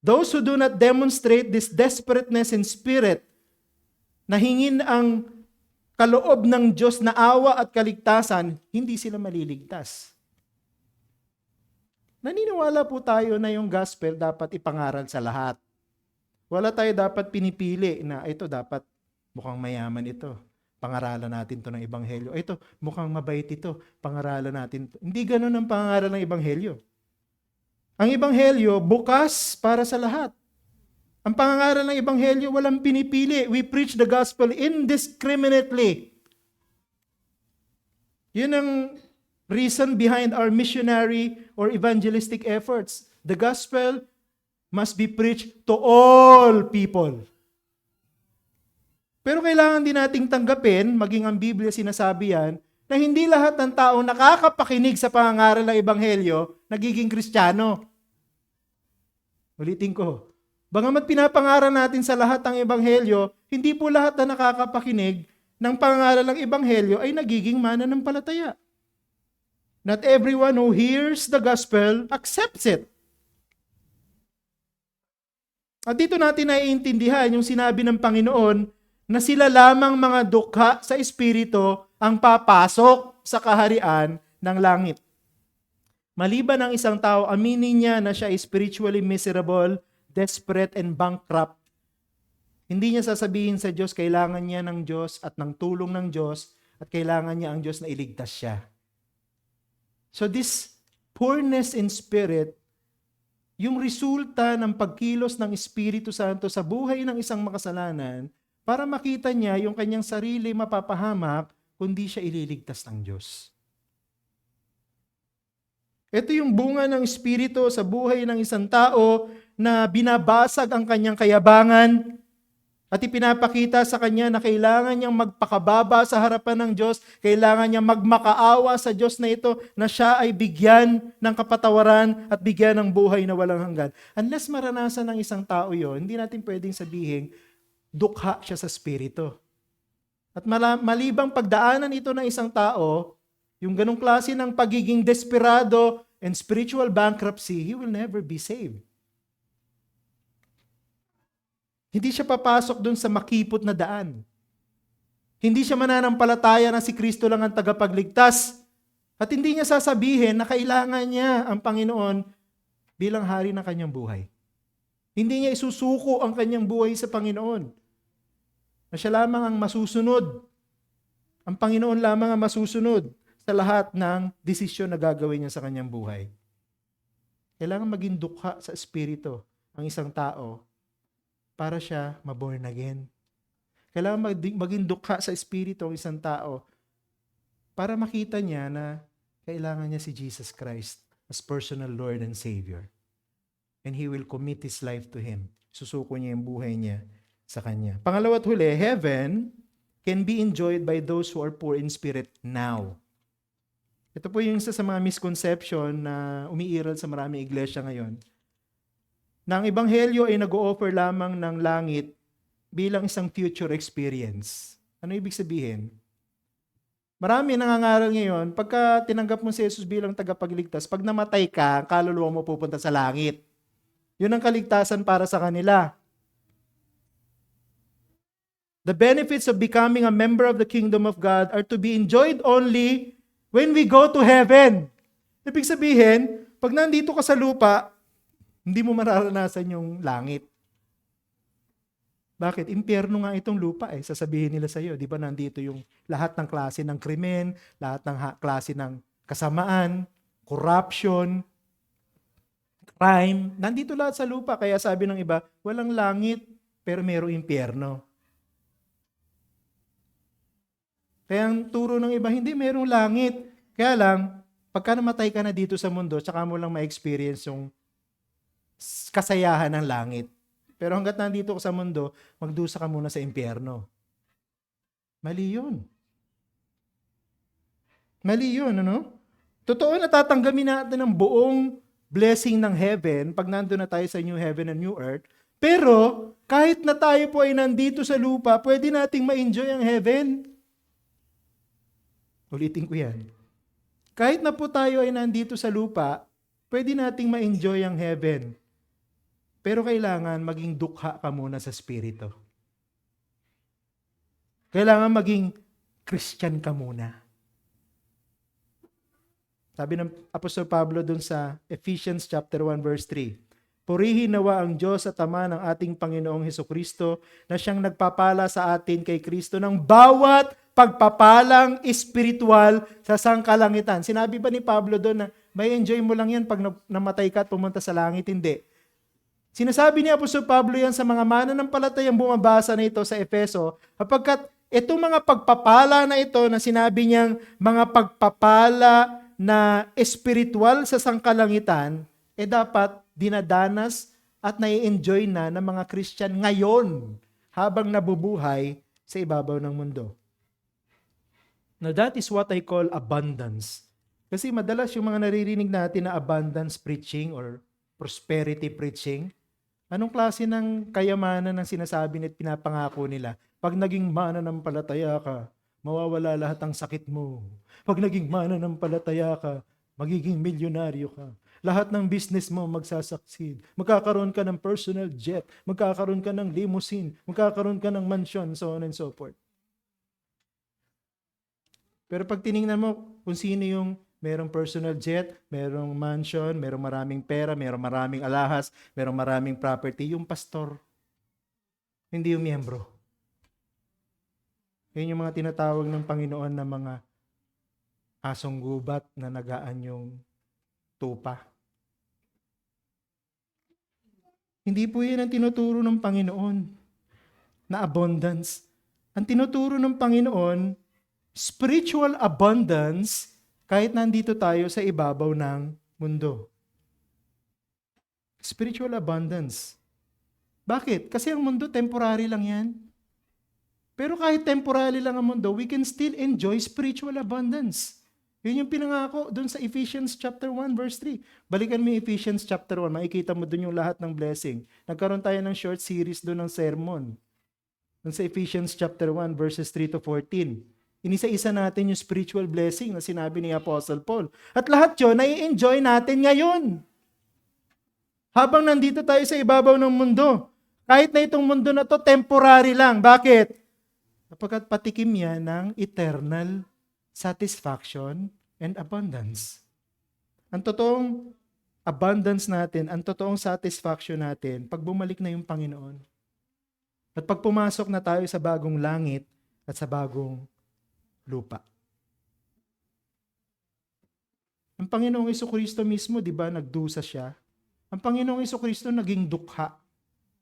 Those who do not demonstrate this desperateness in spirit, na hingin ang kaloob ng Diyos na awa at kaligtasan, hindi sila maliligtas. Naniniwala po tayo na yung gospel dapat ipangaral sa lahat. Wala tayo dapat pinipili na ito dapat mukhang mayaman ito. Pangaralan natin to ng ebanghelyo. Ito, mukhang mabait ito. Pangaralan natin to. Hindi ganun ang pangaral ng ebanghelyo. Ang ebanghelyo bukas para sa lahat. Ang pangangaral ng ebanghelyo walang pinipili. We preach the gospel indiscriminately. Yun ang reason behind our missionary or evangelistic efforts. The gospel must be preached to all people. Pero kailangan din nating tanggapin, maging ang Biblia sinasabi yan, na hindi lahat ng tao nakakapakinig sa pangangaral ng ebanghelyo nagiging Kristiyano. Ulitin ko. Bagamat pinapangaral natin sa lahat ng ebanghelyo, hindi po lahat na nakakapakinig ng pangaral ng ebanghelyo ay nagiging mananampalataya. Not everyone who hears the gospel accepts it. At dito natin naiintindihan yung sinabi ng Panginoon na sila lamang mga dukha sa Espiritu ang papasok sa kaharian ng langit. Maliban ang isang tao, aminin niya na siya is spiritually miserable, desperate, and bankrupt. Hindi niya sasabihin sa Diyos, kailangan niya ng Diyos at ng tulong ng Diyos at kailangan niya ang Diyos na iligtas siya. So this poorness in spirit, yung resulta ng pagkilos ng Espiritu Santo sa buhay ng isang makasalanan para makita niya yung kanyang sarili mapapahamak kundi siya ililigtas ng Diyos. Ito yung bunga ng Espiritu sa buhay ng isang tao na binabasag ang kanyang kayabangan at ipinapakita sa kanya na kailangan niyang magpakababa sa harapan ng Diyos, kailangan niyang magmakaawa sa Diyos na ito na siya ay bigyan ng kapatawaran at bigyan ng buhay na walang hanggan. Unless maranasan ng isang tao yon, hindi natin pwedeng sabihin, dukha siya sa Espiritu. At malibang pagdaanan ito ng isang tao, yung ganong klase ng pagiging desperado and spiritual bankruptcy, he will never be saved. Hindi siya papasok dun sa makipot na daan. Hindi siya mananampalataya na si Kristo lang ang tagapagligtas. At hindi niya sasabihin na kailangan niya ang Panginoon bilang hari ng kanyang buhay. Hindi niya isusuko ang kanyang buhay sa Panginoon. Na siya lamang ang masusunod. Ang Panginoon lamang ang masusunod sa lahat ng desisyon na gagawin niya sa kanyang buhay. Kailangan maging dukha sa Espiritu ang isang tao para siya maborn again. Kailangan maging dukha sa Espiritu ang isang tao para makita niya na kailangan niya si Jesus Christ as personal Lord and Savior. And He will commit His life to Him. Susuko niya yung buhay niya sa Kanya. Pangalawa at huli, heaven can be enjoyed by those who are poor in spirit now. Ito po yung isa sa mga misconception na umiiral sa maraming iglesia ngayon. Na ang ebanghelyo ay nag-o-offer lamang ng langit bilang isang future experience. Ano ibig sabihin? Marami nangangaral ngayon, pagka tinanggap mo si Jesus bilang tagapagligtas, pag namatay ka, ang kaluluwa mo pupunta sa langit. Yun ang kaligtasan para sa kanila. The benefits of becoming a member of the kingdom of God are to be enjoyed only when we go to heaven. Ibig sabihin, pag nandito ka sa lupa, hindi mo mararanasan yung langit. Bakit? Impyerno nga itong lupa eh. Sasabihin nila sa iyo, di ba nandito yung lahat ng klase ng krimen, lahat ng klase ng kasamaan, corruption, crime. Nandito lahat sa lupa. Kaya sabi ng iba, walang langit, pero mayroong impyerno. Kaya ang turo ng iba, hindi mayroong langit. Kaya lang, pagka namatay ka na dito sa mundo, tsaka mo lang ma-experience yung kasayahan ng langit. Pero hanggat nandito ka sa mundo, magdusa ka muna sa impyerno. Mali yun. Mali yun, ano? Totoo na tatanggapin natin ang buong blessing ng heaven pag nandun na tayo sa new heaven and new earth. Pero, kahit na tayo po ay nandito sa lupa, pwede nating ma-enjoy ang heaven. Ulitin ko yan. Kahit na po tayo ay nandito sa lupa, pwede nating ma-enjoy ang heaven. Pero kailangan maging dukha ka muna sa Espiritu. Kailangan maging Christian ka muna. Sabi ng Apostol Pablo dun sa Ephesians chapter 1 verse 3, purihin nawa ang Diyos at Ama ng ating Panginoong Hesukristo na siyang nagpapala sa atin kay Kristo ng bawat pagpapalang espiritual sa sangkalangitan. Sinabi ba ni Pablo doon na may enjoy mo lang yan pag namatay ka at pumunta sa langit? Hindi. Sinasabi ni Apostol Pablo yan sa mga mananampalatayang bumabasa na ito sa Efeso, kapagkat itong mga pagpapala na ito na sinabi niyang mga pagpapala na espiritual sa sangkalangitan, dapat dinadanas at nai-enjoy na ng mga Christian ngayon habang nabubuhay sa ibabaw ng mundo. Now that is what I call abundance. Kasi madalas yung mga naririnig natin na abundance preaching or prosperity preaching, anong klase ng kayamanan ng sinasabi at pinapangako nila? Pag naging mananampalataya ka, mawawala lahat ng sakit mo. Pag naging mananampalataya ka, magiging milyonaryo ka. Lahat ng business mo magsasucceed. Magkakaroon ka ng personal jet, magkakaroon ka ng limousine, magkakaroon ka ng mansion, so on and so forth. Pero pag tiningnan mo kung sino yung merong personal jet, merong mansion, merong maraming pera, merong maraming alahas, merong maraming property, yung pastor, hindi yung miyembro. Yun yung mga tinatawag ng Panginoon na mga asong gubat na nagaan yung tupa. Hindi po yun ang tinuturo ng Panginoon na abundance. Ang tinuturo ng Panginoon, spiritual abundance kahit nandito tayo sa ibabaw ng mundo. Spiritual abundance. Bakit? Kasi ang mundo temporary lang yan. Pero kahit temporary lang ang mundo, we can still enjoy spiritual abundance. Yun yung pinangako doon sa Ephesians chapter 1 verse 3. Balikan mo yung Ephesians chapter 1, makikita mo doon yung lahat ng blessing. Nagkaroon tayo ng short series doon ng sermon. Doon sa Ephesians chapter 1 verses 3 to 14. Inisa-isa natin yung spiritual blessing na sinabi ni Apostle Paul. At lahat yun, nai-enjoy natin ngayon. Habang nandito tayo sa ibabaw ng mundo. Kahit na itong mundo na to temporary lang. Bakit? Sapagkat patikim yan ng eternal satisfaction and abundance. Ang totoong abundance natin, ang totoong satisfaction natin, pag bumalik na yung Panginoon. At pag pumasok na tayo sa bagong langit at sa bagong lupa. Ang Panginoong Jesucristo mismo, di ba, nagdusa siya. Ang Panginoong Jesucristo naging dukha.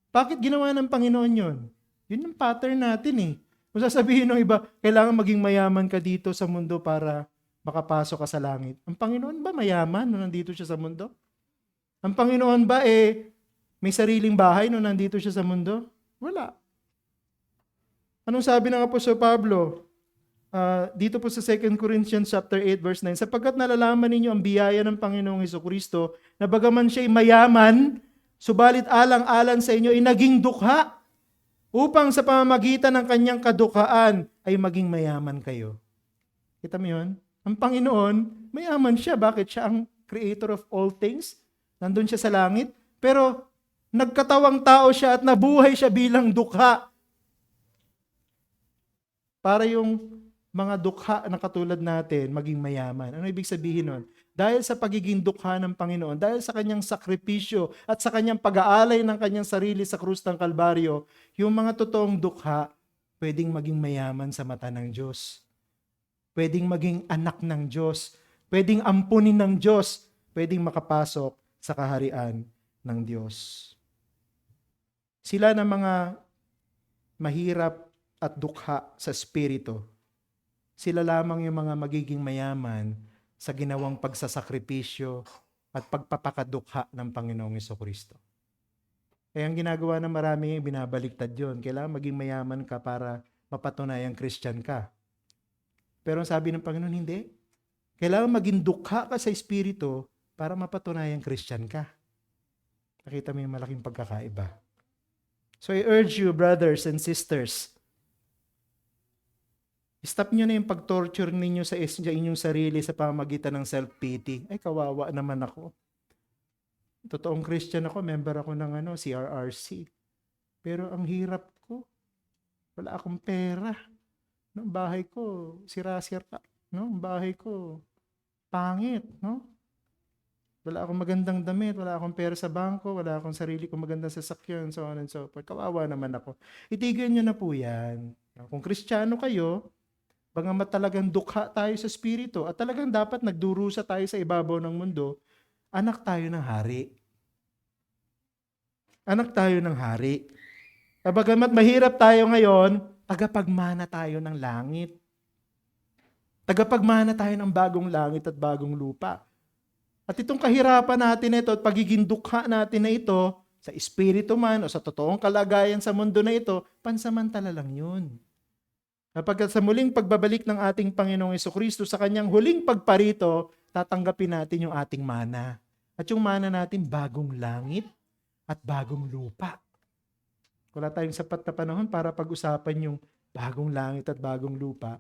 Bakit ginawa ng Panginoon yun? Yun ang pattern natin eh. Kung sasabihin ng iba, kailangan maging mayaman ka dito sa mundo para makapasok ka sa langit. Ang Panginoon ba mayaman nung nandito siya sa mundo? Ang Panginoon ba may sariling bahay nung nandito siya sa mundo? Wala. Anong sabi ng Apostol Pablo? Dito po sa 2 Corinthians chapter 8 verse 9, sapagkat nalalaman ninyo ang biyaya ng Panginoong Jesucristo na bagaman siya'y mayaman, subalit alang-alang sa inyo ay naging dukha upang sa pamamagitan ng kanyang kadukhaan ay maging mayaman kayo. Kita mo yun? Ang Panginoon, mayaman siya. Bakit? Siya ang creator of all things. Nandun siya sa langit. Pero nagkatawang tao siya at nabuhay siya bilang dukha. Para yung mga dukha na katulad natin maging mayaman. Ano ibig sabihin nun? Dahil sa pagiging dukha ng Panginoon, dahil sa kanyang sakripisyo at sa kanyang pag-aalay ng kanyang sarili sa krus ng Kalbaryo, yung mga totoong dukha, pwedeng maging mayaman sa mata ng Diyos. Pwedeng maging anak ng Diyos. Pwedeng ampunin ng Diyos. Pwedeng makapasok sa kaharian ng Diyos. Sila na mga mahirap at dukha sa espiritu. Sila lamang yung mga magiging mayaman sa ginawang pagsasakripisyo at pagpapakadukha ng Panginoong Jesucristo. Kaya ang ginagawa ng marami, binabaliktad yun. Kailangan maging mayaman ka para mapatunayang Christian ka. Pero ang sabi ng Panginoon, hindi. Kailangan maging dukha ka sa Espiritu para mapatunayang Christian ka. Nakita mo yung malaking pagkakaiba. So I urge you, brothers and sisters, stop nyo na yung pag-torture ninyo sa inyong sarili sa pamamagitan ng self-pity. Ay, kawawa naman ako. Totoong Christian ako, member ako ng CRRC. Pero ang hirap ko, wala akong pera. No, ang bahay ko, sira-sira. No, ang bahay ko, pangit. No? Wala akong magandang damit, wala akong pera sa bangko, wala akong sarili kong magandang sasakyan, so on and so forth. Kawawa naman ako. Itigil nyo na po yan. Kung Kristiyano kayo, bagamat talagang dukha tayo sa Espiritu at talagang dapat nagdurusa tayo sa ibabaw ng mundo, anak tayo ng hari. Anak tayo ng hari. Bagamat mahirap tayo ngayon, tagapagmana tayo ng langit. Tagapagmana tayo ng bagong langit at bagong lupa. At itong kahirapan natin na ito at pagiging dukha natin na ito, sa espiritu man o sa totoong kalagayan sa mundo na ito, pansamantala lang yun. Kapag sa muling pagbabalik ng ating Panginoong Jesucristo sa kanyang huling pagparito, tatanggapin natin yung ating mana. At yung mana natin, bagong langit at bagong lupa. Wala tayong sapat na panahon para pag-usapan yung bagong langit at bagong lupa.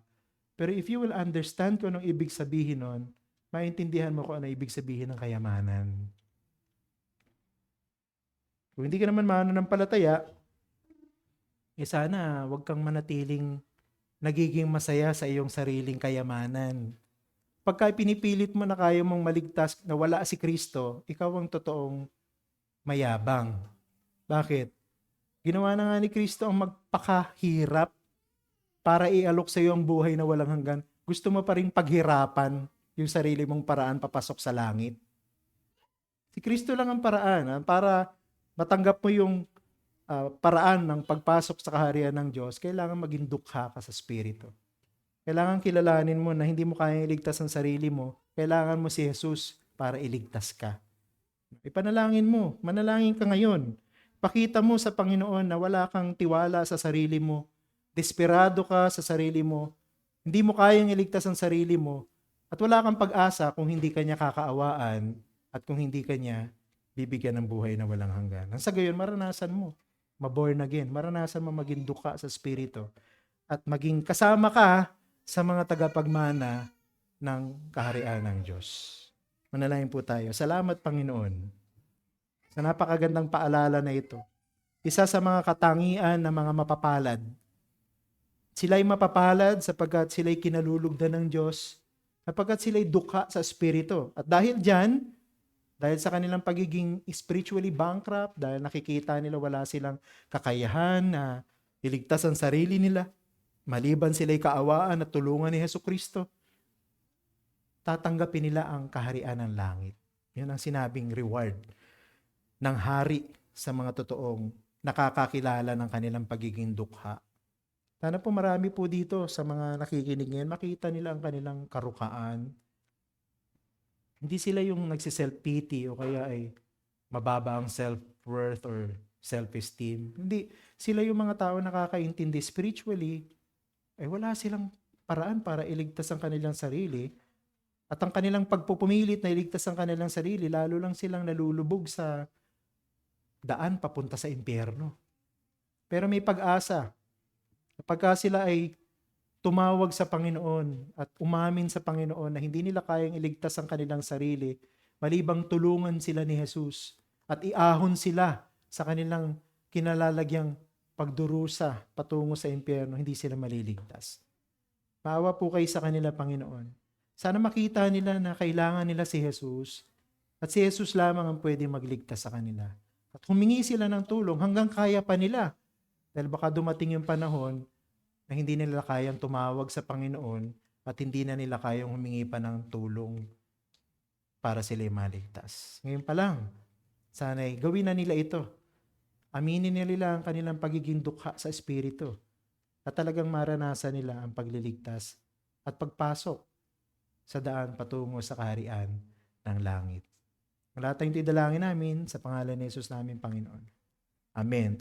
Pero if you will understand kung anong ibig sabihin nun, maintindihan mo kung ano ibig sabihin ng kayamanan. Kung hindi ka naman mananampalataya, sana wag kang manatiling nagiging masaya sa iyong sariling kayamanan. Pagka pinipilit mo na kaya mong maligtas na wala si Kristo, ikaw ang totoong mayabang. Bakit? Ginawa na nga ni Kristo ang magpakahirap para ialok sa iyo ang buhay na walang hanggan. Gusto mo pa rin paghirapan yung sarili mong paraan papasok sa langit. Si Kristo lang ang paraan para matanggap mo yung paraan ng pagpasok sa kaharian ng Diyos. Kailangan maging dukha ka sa Espiritu. Kailangan kilalanin mo na hindi mo kayang iligtas ang sarili mo. Kailangan mo si Jesus para iligtas ka. Ipanalangin mo. Manalangin ka ngayon. Pakita mo sa Panginoon na wala kang tiwala sa sarili mo. Desperado ka sa sarili mo. Hindi mo kayang iligtas ang sarili mo. At wala kang pag-asa kung hindi ka niya kakaawaan at kung hindi ka niya bibigyan ng buhay na walang hanggan. Sa gayon, maranasan mo. Maborn again. Maranasan mo maging duka sa Espiritu. At maging kasama ka sa mga tagapagmana ng kaharian ng Diyos. Manalangin po tayo. Salamat, Panginoon, sa napakagandang paalala na ito. Isa sa mga katangian ng mga mapapalad. Sila'y mapapalad sapagkat sila'y kinalulugdan ng Diyos, sapagkat sila'y dukha sa Espiritu. At dahil dyan, dahil sa kanilang pagiging spiritually bankrupt, dahil nakikita nila wala silang kakayahan na iligtas ang sarili nila, maliban sila'y kaawaan at tulungan ni Jesucristo, tatanggapin nila ang kaharian ng langit. Yun ang sinabing reward ng hari sa mga totoong nakakakilala ng kanilang pagiging dukha. Sana po marami po dito sa mga nakikinig ngayon, makita nila ang kanilang karukaan. Hindi sila yung nagsiself-pity o kaya ay mababa ang self-worth or self-esteem. Hindi. Sila yung mga tao nakakaintindi spiritually, ay wala silang paraan para iligtas ang kanilang sarili. At ang kanilang pagpupumilit na iligtas ang kanilang sarili, lalo lang silang nalulubog sa daan papunta sa impyerno. Pero may pag-asa. Kapag sila ay tumawag sa Panginoon at umamin sa Panginoon na hindi nila kayang iligtas ang kanilang sarili, malibang tulungan sila ni Jesus at iahon sila sa kanilang kinalalagyang pagdurusa patungo sa impyerno, hindi sila maliligtas. Maawa po kayo sa kanila, Panginoon. Sana makita nila na kailangan nila si Jesus at si Jesus lamang ang pwedeng magligtas sa kanila. At humingi sila ng tulong hanggang kaya pa nila. Dahil baka dumating yung panahon na hindi nila kayang tumawag sa Panginoon at hindi na nila kayang humingi pa ng tulong para sila maligtas. Ngayon pa lang, sana'y gawin na nila ito. Aminin nila ang kanilang pagiging dukha sa Espiritu at talagang maranasan nila ang pagliligtas at pagpasok sa daan patungo sa kaharian ng langit. Ang lahat tayong idalangin namin sa pangalan ni Jesus namin, Panginoon. Amen.